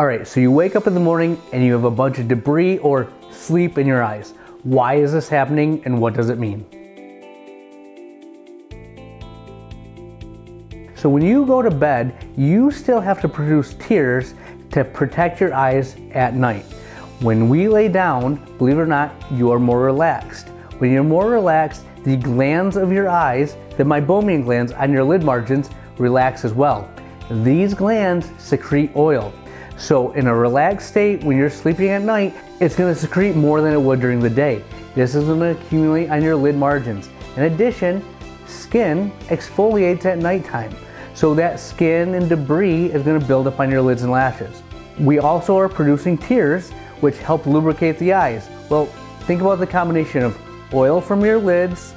All right, so you wake up in the morning and you have a bunch of debris or sleep in your eyes. Why is this happening and what does it mean? So when you go to bed, you still have to produce tears to protect your eyes at night. When we lay down, believe it or not, you are more relaxed. When you're more relaxed, the glands of your eyes, the meibomian glands on your lid margins, relax as well. These glands secrete oil. So in a relaxed state, when you're sleeping at night, it's going to secrete more than it would during the day. This is going to accumulate on your lid margins. In addition, skin exfoliates at nighttime. So that skin and debris is going to build up on your lids and lashes. We also are producing tears, which help lubricate the eyes. Well, think about the combination of oil from your lids,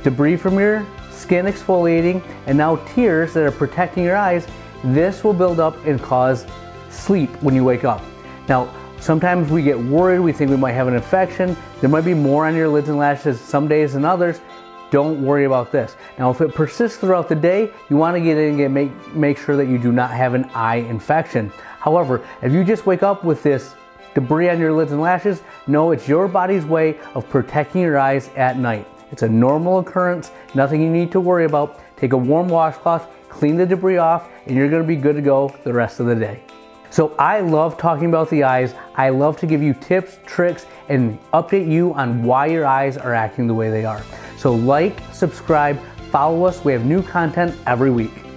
debris from your skin exfoliating, and now tears that are protecting your eyes. This will build up and cause sleep when you wake up. Now, sometimes we get worried, we think we might have an infection. There might be more on your lids and lashes some days than others. Don't worry about this. Now, if it persists throughout the day, you want to get in and make sure that you do not have an eye infection. However, if you just wake up with this debris on your lids and lashes, know it's your body's way of protecting your eyes at night. It's a normal occurrence, nothing you need to worry about. Take a warm washcloth, clean the debris off, and you're going to be good to go the rest of the day. So I love talking about the eyes. I love to give you tips, tricks, and update you on why your eyes are acting the way they are. So like, subscribe, follow us. We have new content every week.